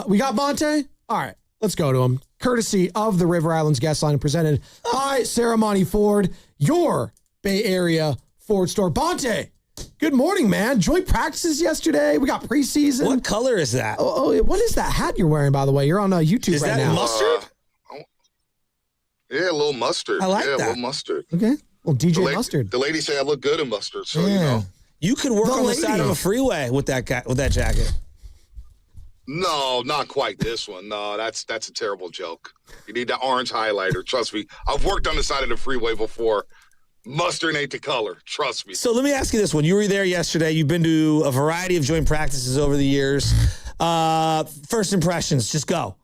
We got Bonta? All right, let's go to him. Courtesy of the River Islands guest line presented by Ceremony Ford, your Bay Area Ford store. Bonta, good morning, man. Joint practices yesterday. We got preseason. What color is that? Oh, what is that hat you're wearing, by the way? You're on YouTube is right that now. Mustard? Yeah, a little mustard. I like that. A little mustard. Okay. Well, DJ Mustard. The ladies say I look good in mustard, so You could work on the side of a freeway with that guy, with that jacket. No, not quite this one. No, that's a terrible joke. You need the orange highlighter. Trust me. I've worked on the side of the freeway before. Mustard ain't the color. Trust me. So let me ask you this one. You were there yesterday. You've been to a variety of joint practices over the years. First impressions, just go.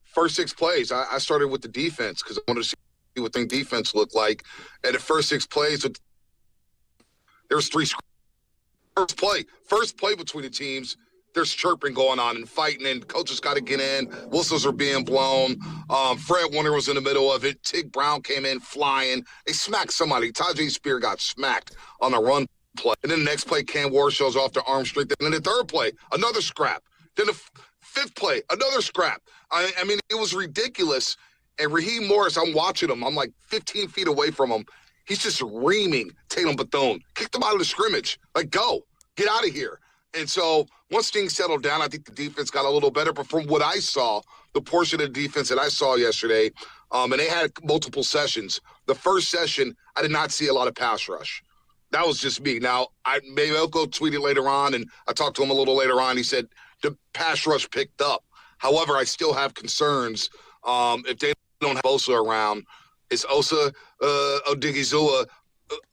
First 6 plays, I started with the defense because I wanted to see what the defense looked like. And the first 6 plays, there was 3 First play between the teams, there's chirping going on and fighting, and coaches got to get in. Whistles are being blown. Fred Warner was in the middle of it. Tig Brown came in flying. They smacked somebody. Tajay Spear got smacked on a run play. And then the next play, Cam Ward shows off the arm strength. And then the third play, another scrap. Then the fifth play, another scrap. I mean, it was ridiculous. And Raheem Morris, I'm watching him. I'm like 15 feet away from him. He's just reaming Tatum Bethune. Kicked him out of the scrimmage. Like, go. Get out of here. And so once things settled down, I think the defense got a little better. But from what I saw, the portion of the defense that I saw yesterday, and they had multiple sessions. The first session, I did not see a lot of pass rush. That was just me. Now, maybe I'll go tweet it later on, and I talked to him a little later on. He said the pass rush picked up. However, I still have concerns if they don't have Bosa around. Is Osa Odigizua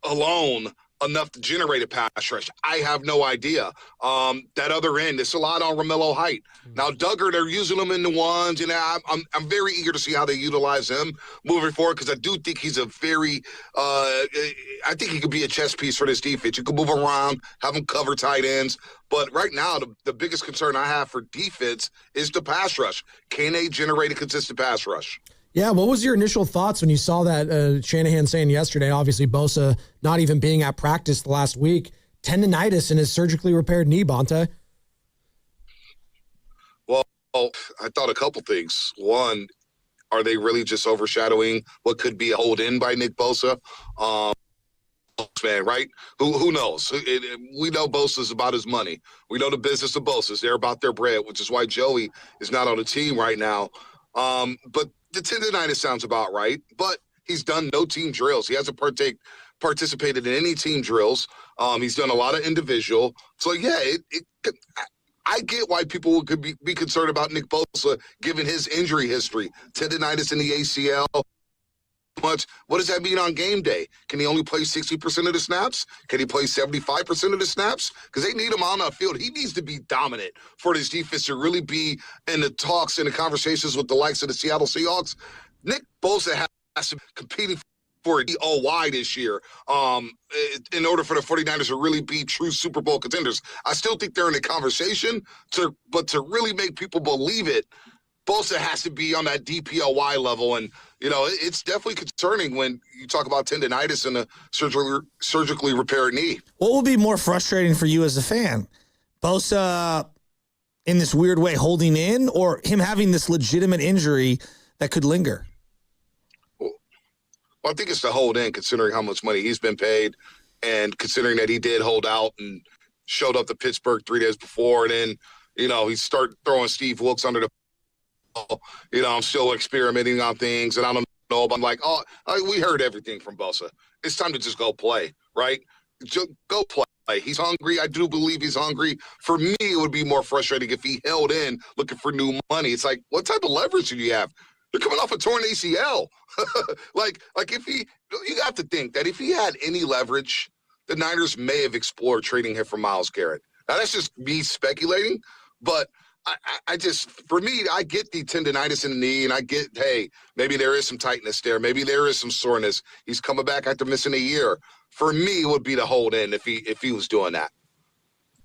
alone enough to generate a pass rush? I have no idea. That other end, it's a lot on Romello Height. Now, Duggar, they're using him in the ones, and I'm very eager to see how they utilize him moving forward because I do think he's a very I think he could be a chess piece for this defense. You can move around, have him cover tight ends. But right now, the biggest concern I have for defense is the pass rush. Can they generate a consistent pass rush? Yeah, what was your initial thoughts when you saw that Shanahan saying yesterday, obviously Bosa not even being at practice the last week, tendonitis in his surgically repaired knee, Bonta? Well, I thought a couple things. One, are they really just overshadowing what could be a hold in by Nick Bosa? Man, right? Who knows? We know Bosa's about his money. We know the business of Bosa's. They're about their bread, which is why Joey is not on the team right now. But the tendonitis sounds about right, but he's done no team drills. He hasn't participated in any team drills. He's done a lot of individual. So, yeah, I get why people could be concerned about Nick Bosa given his injury history. Tendonitis in the ACL. What does that mean on game day? Can he only play 60% of the snaps? Can he play 75% of the snaps? Because they need him on the field. He needs to be dominant for this defense to really be in the talks and the conversations with the likes of the Seattle Seahawks. Nick Bosa has to be competing for a DOY this year in order for the 49ers to really be true Super Bowl contenders. I still think they're in the conversation, but to really make people believe it, Bosa has to be on that DPOY level. And, it's definitely concerning when you talk about tendonitis and a surgically repaired knee. What would be more frustrating for you as a fan? Bosa in this weird way holding in, or him having this legitimate injury that could linger? Well, I think it's the hold in, considering how much money he's been paid and considering that he did hold out and showed up to Pittsburgh 3 days before. And then, he started throwing Steve Wilkes under the I'm still experimenting on things, and I don't know. But I'm like, we heard everything from Bosa. It's time to just go play, right? Just go play. He's hungry. I do believe he's hungry. For me, it would be more frustrating if he held in looking for new money. It's like, what type of leverage do you have? You're coming off a torn ACL. like if you have to think that if he had any leverage, the Niners may have explored trading him for Myles Garrett. Now, that's just me speculating, but I just, for me, I get the tendonitis in the knee, and I get, hey, maybe there is some tightness there. Maybe there is some soreness. He's coming back after missing a year. For me, it would be the hold in if he was doing that.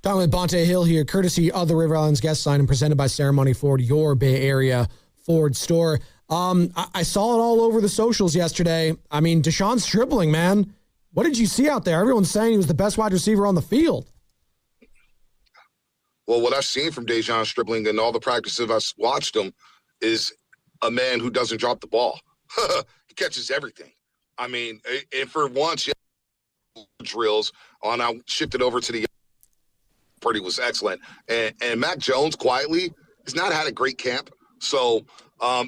Talking with Bonta Hill here, courtesy of the River Islands guest sign and presented by Ceremony Ford, your Bay Area Ford store. I saw it all over the socials yesterday. I mean, De'Zhaun Stribling, man. What did you see out there? Everyone's saying he was the best wide receiver on the field. Well, what I've seen from De'Zhaun Stribling and all the practices I've watched him is a man who doesn't drop the ball. He catches everything. I mean, and for once, drills on, I shifted over to the Purdy was excellent. And Mac Jones quietly has not had a great camp. So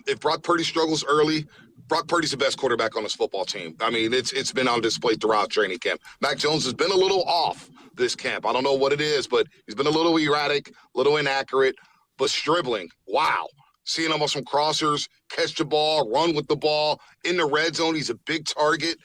if Brock Purdy struggles early, Brock Purdy's the best quarterback on his football team. I mean, it's been on display throughout training camp. Mac Jones has been a little off this camp. I don't know what it is, but he's been a little erratic, a little inaccurate. But Stribling, wow. Seeing him on some crossers, catch the ball, run with the ball. In the red zone, he's a big target.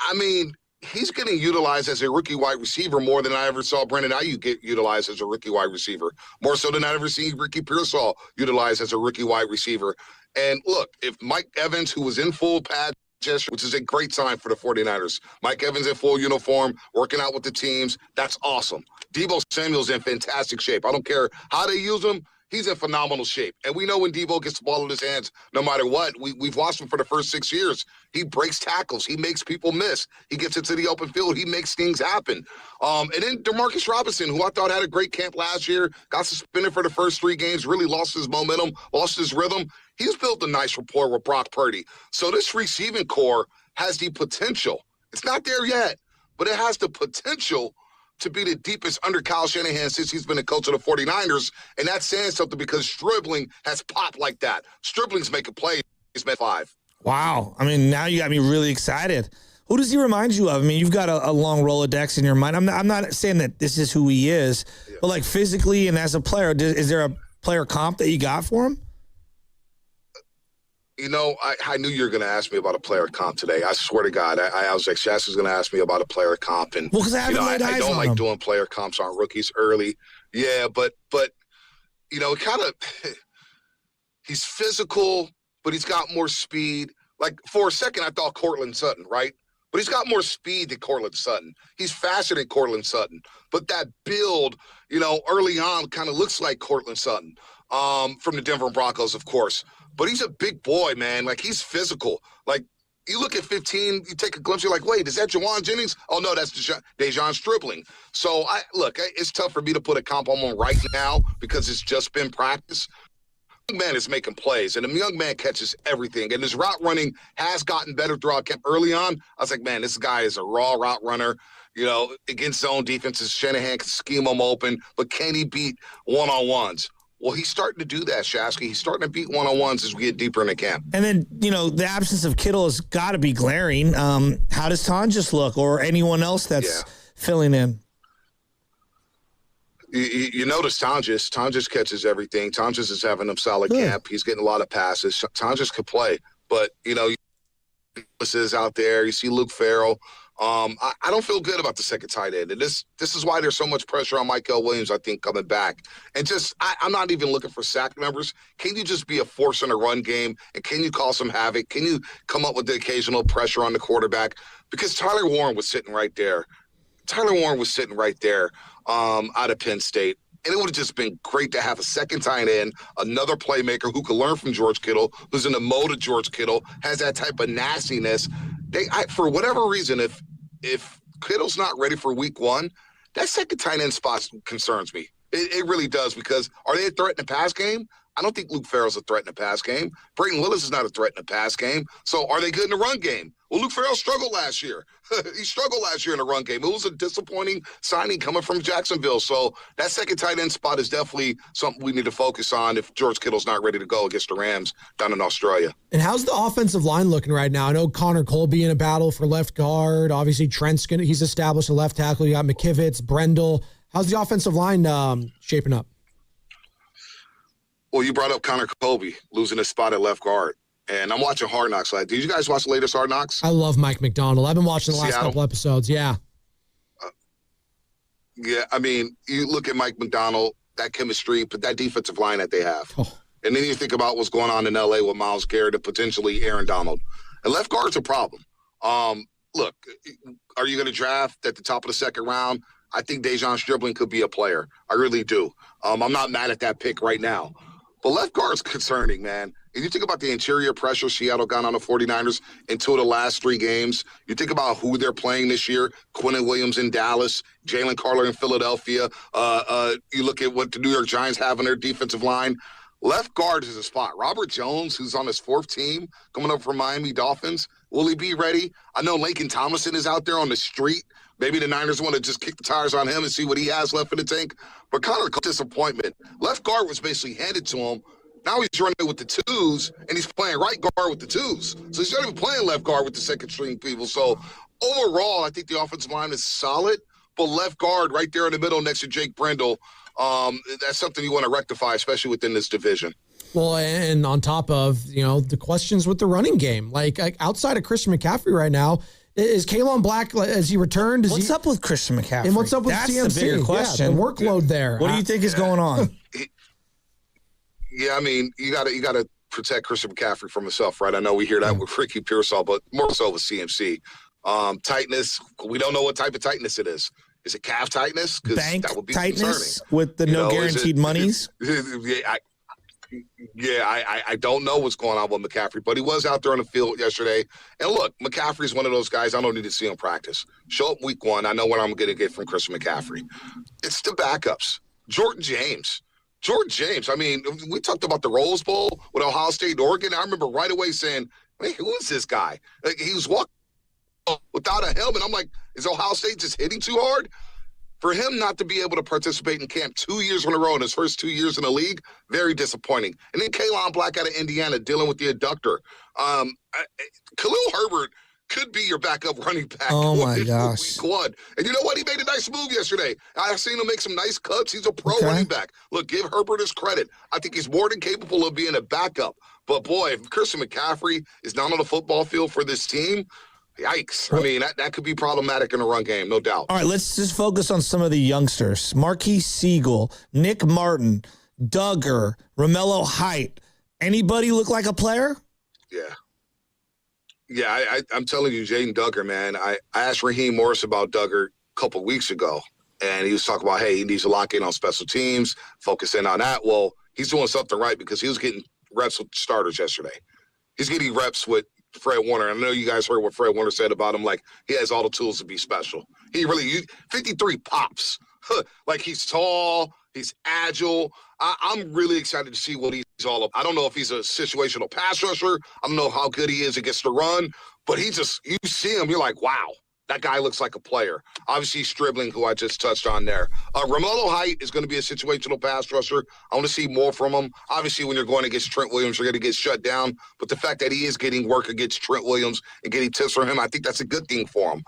I mean, he's getting utilized as a rookie wide receiver more than I ever saw Brandon Ayuk get utilized as a rookie wide receiver. More so than I ever seen Ricky Pearsall utilized as a rookie wide receiver. And look, if Mike Evans, who was in full pad gesture, which is a great sign for the 49ers, Mike Evans in full uniform, working out with the teams, that's awesome. Deebo Samuel's in fantastic shape. I don't care how they use him. He's in phenomenal shape. And we know when Deebo gets the ball in his hands, no matter what, we've watched him for the first 6 years. He breaks tackles. He makes people miss. He gets into the open field. He makes things happen. And then Demarcus Robinson, who I thought had a great camp last year, got suspended for the first 3 games, really lost his momentum, lost his rhythm. He's built a nice rapport with Brock Purdy. So this receiving core has the potential. It's not there yet, but it has the potential to be the deepest under Kyle Shanahan since he's been a coach of the 49ers. And that's saying something because Stribling has popped like that. Stribling's making plays. He's made 5. Wow. I mean, now you got me really excited. Who does he remind you of? I mean, you've got a long Rolodex in your mind. I'm not saying that this is who he is, but like physically and as a player, is there a player comp that you got for him? You know, I knew you were going to ask me about a player comp today. I swear to God, I was like, Shasta's going to ask me about a player comp. And well, because I don't like doing player comps on rookies early. Yeah, but you know, he's physical, but he's got more speed. Like, for a second, I thought Cortland Sutton, right? But he's got more speed than Cortland Sutton. He's faster than Cortland Sutton. But that build, you know, early on kind of looks like Cortland Sutton from the Denver Broncos, of course. But he's a big boy, man. Like, he's physical. Like, you look at 15, you take a glimpse, you're like, wait, is that Jawan Jennings? Oh, no, that's De'Zhaun Stribling. So, it's tough for me to put a comp on him right now because it's just been practice. Young man is making plays, and the young man catches everything. And his route running has gotten better throughout camp. Early on, I was like, man, this guy is a raw route runner. You know, against zone defenses, Shanahan can scheme him open, but can he beat one-on-ones? Well, he's starting to do that, Shasky. He's starting to beat one-on-ones as we get deeper in the camp. And then, you know, the absence of Kittle has got to be glaring. How does Tonjes look or anyone else that's filling in? You notice Tonjes catches everything. Tonjes is having a solid camp. He's getting a lot of passes. Tonjes could play. But, you know, is out there. You see Luke Farrell. I don't feel good about the second tight end. And this is why there's so much pressure on Michael Williams, I think, coming back. And just I'm not even looking for sack numbers. Can you just be a force in a run game? And can you cause some havoc? Can you come up with the occasional pressure on the quarterback? Because Tyler Warren was sitting right there. Out of Penn State. And it would have just been great to have a second tight end, another playmaker who could learn from George Kittle, who's in the mode of George Kittle, has that type of nastiness. For whatever reason, if Kittle's not ready for week 1, that second tight end spot concerns me. It really does, because are they a threat in the pass game? I don't think Luke Farrell's a threat in the pass game. Brayton Willis is not a threat in the pass game. So are they good in the run game? Well, Luke Farrell struggled last year. He struggled last year in the run game. It was a disappointing signing coming from Jacksonville. So that second tight end spot is definitely something we need to focus on if George Kittle's not ready to go against the Rams down in Australia. And how's the offensive line looking right now? I know Connor Colby in a battle for left guard. Obviously, he's established a left tackle. You got McKivitz, Brendel. How's the offensive line shaping up? Well, you brought up Connor Colby losing his spot at left guard. And I'm watching Hard Knocks. Did you guys watch the latest Hard Knocks? I love Mike McDonald. I've been watching the last couple episodes. Yeah. I mean, you look at Mike McDonald, that chemistry, but that defensive line that they have. Oh. And then you think about what's going on in L.A. with Myles Garrett and potentially Aaron Donald. And left guard's a problem. Look, are you going to draft at the top of the second round? I think De'Zhaun Stribling could be a player. I really do. I'm not mad at that pick right now. But left guard's concerning, man. And you think about the interior pressure Seattle got on the 49ers in 2 of the last 3 games. You think about who they're playing this year, Quinnen Williams in Dallas, Jalen Carter in Philadelphia. You look at what the New York Giants have on their defensive line. Left guard is a spot. Robert Jones, who's on his 4th team, coming up from Miami Dolphins, will he be ready? I know Laken Tomlinson is out there on the street. Maybe the Niners want to just kick the tires on him and see what he has left in the tank. But kind of a disappointment. Left guard was basically handed to him. Now he's running with the 2s, and he's playing right guard with the 2s. So he's not even playing left guard with the second-string people. So overall, I think the offensive line is solid, but left guard right there in the middle next to Jake Brendel, that's something you want to rectify, especially within this division. Well, and on top of, the questions with the running game, like outside of Christian McCaffrey right now, is Kalen Black, as he returned? What's up with Christian McCaffrey? And what's up with That's CMC? the bigger question. The workload there. What do you think is going on? Yeah, I mean, you got to protect Christian McCaffrey from himself, right? I know we hear that with Ricky Pearsall, but more so with CMC. Tightness, we don't know what type of tightness it is. Is it calf tightness? Bank that would be tightness concerning. with the guaranteed monies? I don't know what's going on with McCaffrey, but he was out there on the field yesterday. And look, McCaffrey's one of those guys I don't need to see him practice. Show up week 1. I know what I'm going to get from Christian McCaffrey. It's the backups. Jordan James. I mean, we talked about the Rose Bowl with Ohio State and Oregon. I remember right away saying, hey, who is this guy? Like, he was walking without a helmet. I'm like, is Ohio State just hitting too hard? For him not to be able to participate in camp 2 years in a row in his first 2 years in the league, very disappointing. And then Kalen Black out of Indiana dealing with the adductor. Khalil Herbert could be your backup running back. Oh, my gosh. Week 1. And you know what? He made a nice move yesterday. I've seen him make some nice cuts. He's a pro running back. Look, give Herbert his credit. I think he's more than capable of being a backup. But, boy, if Christian McCaffrey is not on the football field for this team, yikes. I mean, that could be problematic in a run game, no doubt. All right, let's just focus on some of the youngsters. Marquise Siegel, Nick Martin, Duggar, Romello Height. Anybody look like a player? Yeah. Yeah, I'm telling you, Jaden Duggar, man. I asked Raheem Morris about Duggar a couple weeks ago, and he was talking about, hey, he needs to lock in on special teams, focus in on that. Well, he's doing something right because he was getting reps with starters yesterday. He's getting reps with Fred Warner. I know you guys heard what Fred Warner said about him. Like, he has all the tools to be special. 53 pops. Like, he's tall, he's agile. I'm really excited to see what he's all about. I don't know if he's a situational pass rusher. I don't know how good he is against the run, but you see him, you're like, wow, that guy looks like a player. Obviously, Stribling, who I just touched on there. Romello Height is going to be a situational pass rusher. I want to see more from him. Obviously, when you're going against Trent Williams, you're going to get shut down. But the fact that he is getting work against Trent Williams and getting tips from him, I think that's a good thing for him.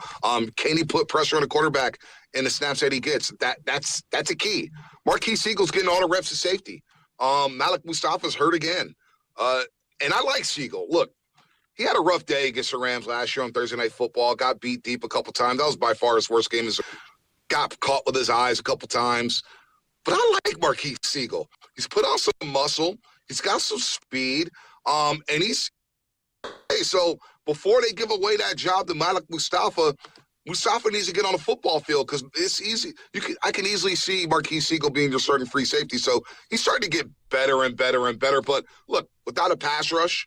Can he put pressure on the quarterback in the snaps that he gets? That's a key. Marquise Siegel's getting all the reps of safety. Malik Mustafa's hurt again. And I like Siegel. Look, he had a rough day against the Rams last year on Thursday Night Football, got beat deep a couple times. That was by far his worst game. Got caught with his eyes a couple times. But I like Marquise Siegel. He's put on some muscle. He's got some speed. So before they give away that job to Malik Mustafa needs to get on the football field because it's easy. I can easily see Marquise Siegel being your starting free safety. So he's starting to get better and better and better. But look, without a pass rush,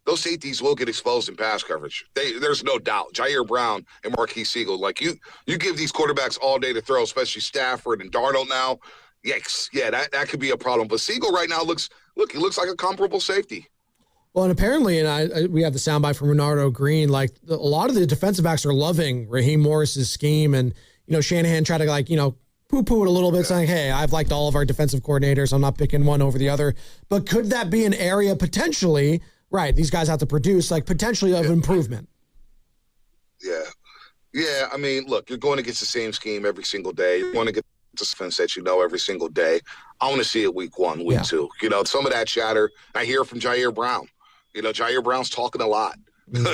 those safeties will get exposed in pass coverage. There's no doubt. Jair Brown and Marquise Siegel, like you give these quarterbacks all day to throw, especially Stafford and Darnold now. Yikes. Yeah, that could be a problem. But Siegel right now looks like a comparable safety. Well, and apparently, we have the soundbite from Renardo Green, like a lot of the defensive backs are loving Raheem Morris's scheme. And, Shanahan tried to poo-poo it a little bit, saying, hey, I've liked all of our defensive coordinators. I'm not picking one over the other. But could that be an area potentially, right, these guys have to produce, like potentially of improvement? Yeah. Yeah, I mean, look, you're going against the same scheme every single day. You're going to get the defense that every single day. I want to see it week 1, week 2. Some of that chatter, I hear from Jair Brown. Jair Brown's talking a lot.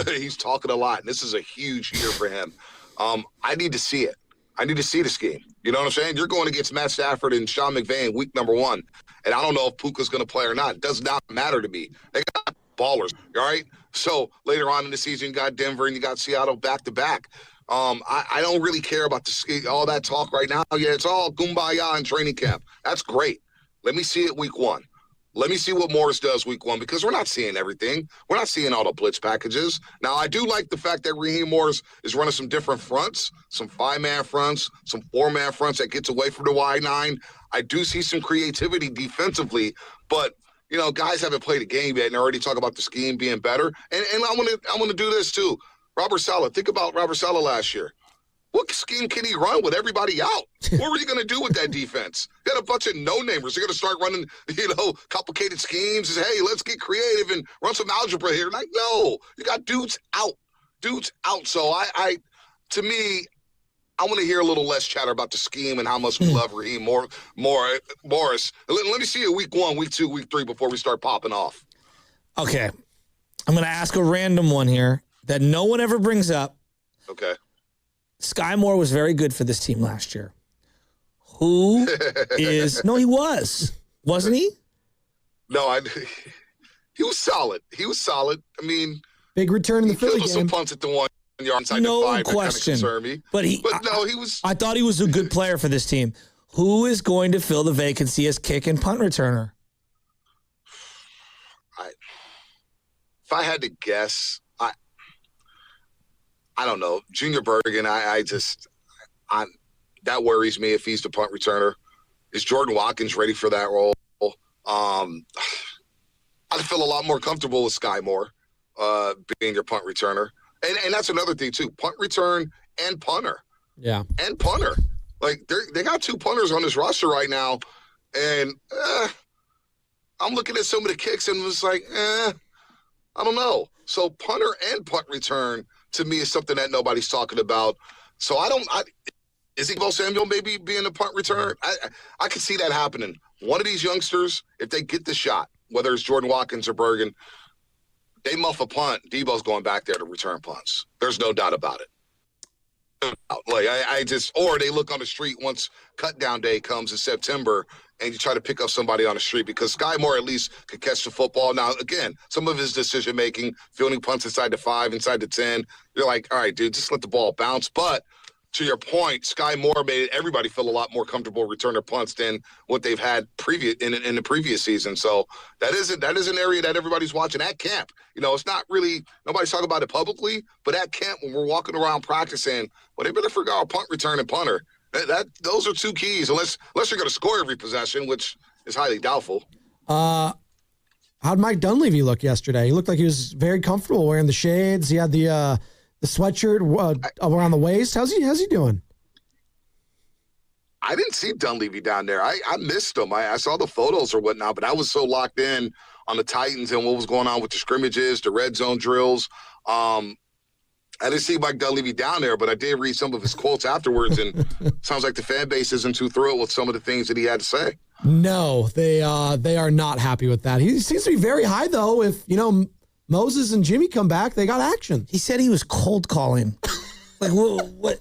He's talking a lot, and this is a huge year for him. I need to see it. I need to see the scheme. You know what I'm saying? You're going against Matt Stafford and Sean McVay in week number 1, and I don't know if Puka's going to play or not. It does not matter to me. They got ballers, all right? So later on in the season, you got Denver and you got Seattle back-to-back. I don't really care about all that talk right now. Yeah, it's all kumbaya in training camp. That's great. Let me see it week 1. Let me see what Morris does week 1 because we're not seeing everything. We're not seeing all the blitz packages. Now, I do like the fact that Raheem Morris is running some different fronts, some 5-man fronts, some 4-man fronts that gets away from the wide 9. I do see some creativity defensively, but guys haven't played a game yet and already talk about the scheme being better. And I want to do this too. Robert Saleh, think about Robert Saleh last year. What scheme can he run with everybody out? What were you going to do with that defense? You had a bunch of no-namers. You're going to start running, complicated schemes. Hey, let's get creative and run some algebra here. Like, no, you got dudes out. So to me, I want to hear a little less chatter about the scheme and how much we love Raheem Morris. Let me see you week 1, week 2, week 3 before we start popping off. Okay. I'm going to ask a random one here that no one ever brings up. Okay. Sky Moore was very good for this team last year. Who is... No, he was. Wasn't he? No, he was solid. I mean... Big return in the Philly game. Some punts at the 1 yard inside the 5 question. that kind of concerned me. But he was... I thought he was a good player for this team. Who is going to fill the vacancy as kick and punt returner? If I had to guess... I don't know. Junior Bergen, that worries me if he's the punt returner. Is Jordan Watkins ready for that role? I feel a lot more comfortable with Sky Moore being your punt returner. And that's another thing, too. Punt return and punter. Yeah. And punter. Like, they got 2 punters on this roster right now. And I'm looking at some of the kicks and was like, I don't know. So punter and punt return, to me, is something that nobody's talking about. So is Debo Samuel maybe being a punt return? I could see that happening. One of these youngsters, if they get the shot, whether it's Jordan Watkins or Bergen, they muff a punt. Debo's going back there to return punts. There's no doubt about it. Like or they look on the street once cut down day comes in September and you try to pick up somebody on the street because Sky Moore at least could catch the football. Now, again, some of his decision-making, fielding punts inside the 5, inside the 10, you're like, all right, dude, just let the ball bounce. But to your point, Sky Moore made everybody feel a lot more comfortable returning punts than what they've had in the previous season. So that is an area that everybody's watching at camp. It's not really nobody's talking about it publicly, but at camp when we're walking around practicing, well, they better figure out punt return and punter. Those are 2 keys, unless you're going to score every possession, which is highly doubtful. How'd Mike Dunleavy look yesterday? He looked like he was very comfortable wearing the shades. He had the sweatshirt around the waist. How's he doing? I didn't see Dunleavy down there. I missed him. I saw the photos or whatnot, but I was so locked in on the Titans and what was going on with the scrimmages, the red zone drills. I didn't see Mike Dunleavy down there, but I did read some of his quotes afterwards, and sounds like the fan base isn't too thrilled with some of the things that he had to say. No, they are not happy with that. He seems to be very high, though. If, Moses and Jimmy come back, they got action. He said he was cold calling. Like, what?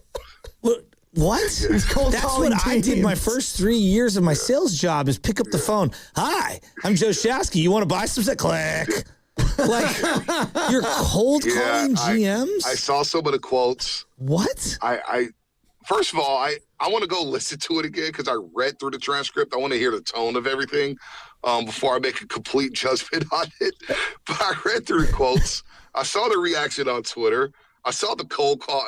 He's cold That's calling what teams. I did my first 3 years of my sales job is pick up the phone. Hi, I'm Joe Shasky. You want to buy some? Click. Like, you're cold calling GMs? I saw some of the quotes. What? First of all, I want to go listen to it again because I read through the transcript. I want to hear the tone of everything before I make a complete judgment on it. But I read through the quotes. I saw the reaction on Twitter. I saw the cold call.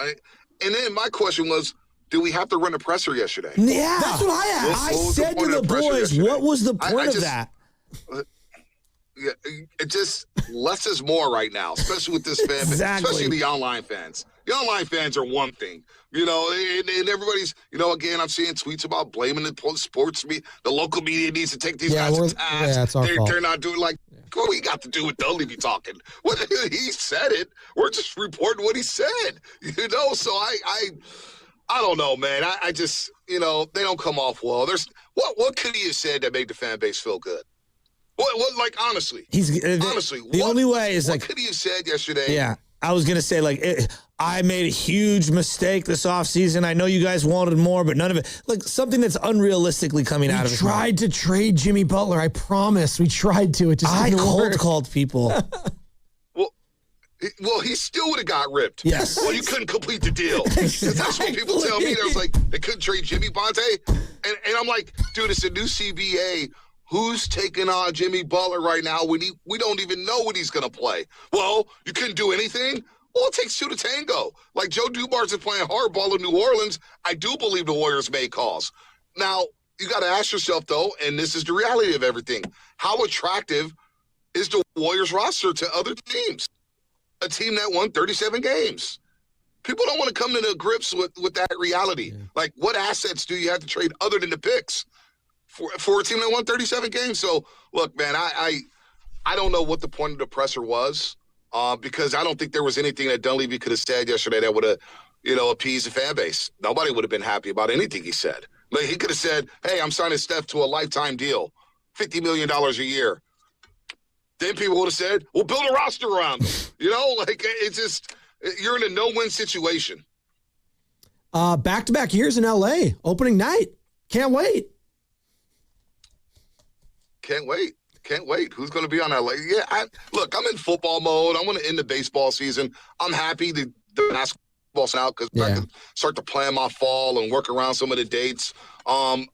And then my question was, do we have to run a presser yesterday? Yeah. That's what I asked. I said to the boys, what was the point of that? Yeah, it just less is more right now, especially with this fan, especially the online fans. The online fans are one thing, and everybody's, again, I'm seeing tweets about blaming the sports media. The local media needs to take these guys to task. Yeah, it's our fault. They're not doing what we got to do with Dunleavy talking. What he said it. We're just reporting what he said, So I don't know, man. I just, they don't come off well. What could he have said that made the fan base feel good? What? Like, honestly. The only way is what could he have said yesterday? Yeah. I was going to say, I made a huge mistake this offseason. I know you guys wanted more, but none of it. Like, something that's unrealistically coming out of his mouth. We tried to trade Jimmy Butler. I promise. We tried to. It just didn't work. I called people. Well, he still would have got ripped. Yes. Well, you couldn't complete the deal. Exactly. That's what people tell me. They was like, they couldn't trade Jimmy Bonta. And I'm like, dude, it's a new CBA. who's taking on Jimmy Butler right now when we don't even know when he's going to play? Well, you couldn't do anything? Well, it takes two to tango. Like Joe Dumars is playing hardball in New Orleans. I do believe the Warriors made calls. Now, you got to ask yourself, though, and this is the reality of everything, how attractive is the Warriors roster to other teams? A team that won 37 games. People don't want to come to grips with that reality. Yeah. Like, what assets do you have to trade other than the picks for a team that won 37 games? So, look, man, I don't know what the point of the presser was because I don't think there was anything that Dunleavy could have said yesterday that would have, appeased the fan base. Nobody would have been happy about anything he said. Like, he could have said, hey, I'm signing Steph to a lifetime deal, $50 million a year. Then people would have said, well, build a roster around them. It's just – you're in a no-win situation. Back-to-back years in L.A. Opening night. Can't wait. Can't wait. Who's going to be on L.A.? Yeah, I'm in football mode. I want to end the baseball season. I'm happy the basketball's out because I can start to plan my fall and work around some of the dates. I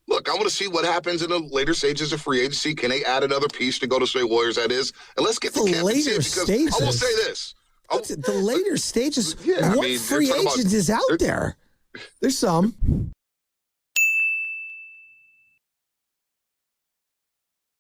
want to see what happens in the later stages of free agency. Can they add another piece to go to Straight Warriors, that is? And let's get the later stages. I will say this. The later stages, what free agent is out there? There's some.